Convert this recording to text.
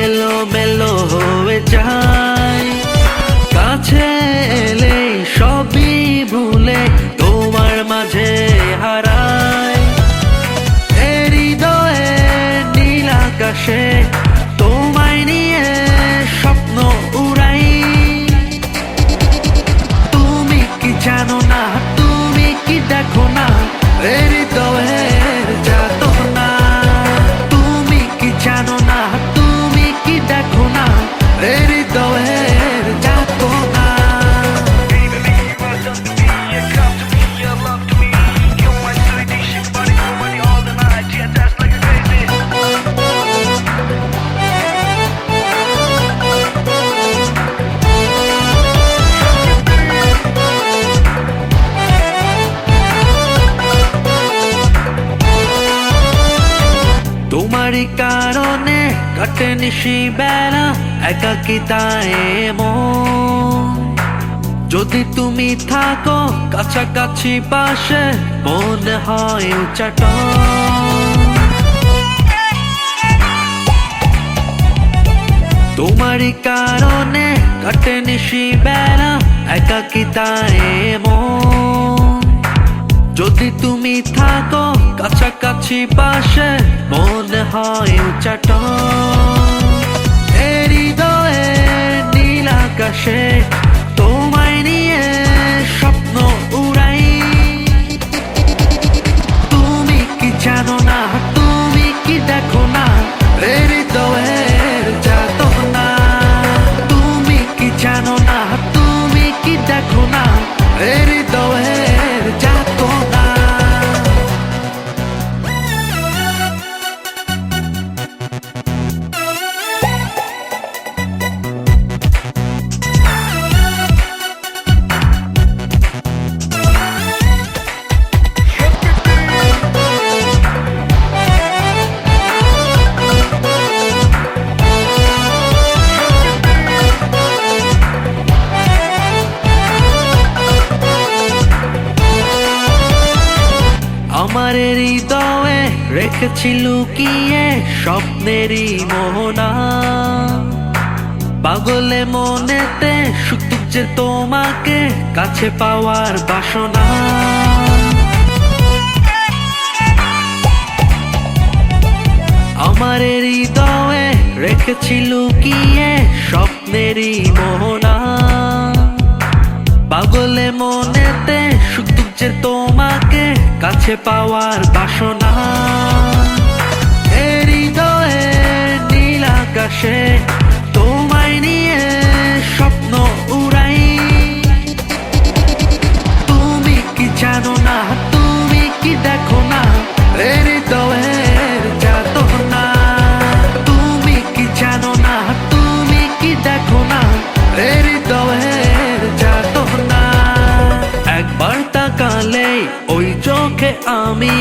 এলোমেলো হয়ে যায়। কাছে এলে সবই ভুলে তোমার মাঝে হারায়। হৃদয়ের নীল আকাশে তোমায় নিয়ে স্বপ্ন উড়াই। তুমি কি জানো না, তুমি কি দেখো না হৃদয়ের যাতনা। তুমি কি জানো না, তুমি কি দেখো না হৃদয়ের যাতনা। তোমারই কারণে কাটে নিশি বেলা একাকিতায় মন। যদি তুমি থাকো কাছাকাছি পাশে মনে হয় উচ্চাটন। তোমারই কারণে কাটে নিশি বেলা একাকিতায় মন। যদি তুমি থাকো কাছাকাছি পাশে মনে হয় উচ্চাটন। হৃদয়ের নীল আকাশে তোমায় নিয়ে স্বপ্ন উড়াই। তুমি কি জানো না, তুমি কি দেখো না হৃদয়ের যাতনা। তুমি কি জানো না, তুমি কি দেখো না হৃদয়ের যাতনা। আমার হৃদয়ে রেখেছি লুকিয়ে স্বপ্নেরই মোহনা। পাগলে মনেতে শুধু যে তোমাকে কাছে পাওয়ার বাসনা। আমার হৃদয়ে রেখেছি লুকিয়ে স্বপ্নেরই মোহনা। পাগলে মনেতে শুধু যে তোমাকে কাছে পাওয়ার বাসনা। হৃদয়ের নীল আকাশে তোমায় নিয়ে স্বপ্ন উড়াই। তুমি কি জানো না, তুমি কি দেখো না হৃদয়ের যাতনা। তুমি কি জানো না, তুমি কি দেখো না হৃদয়ের যাতনা। একবার তাকালেই ওই চোখে আমি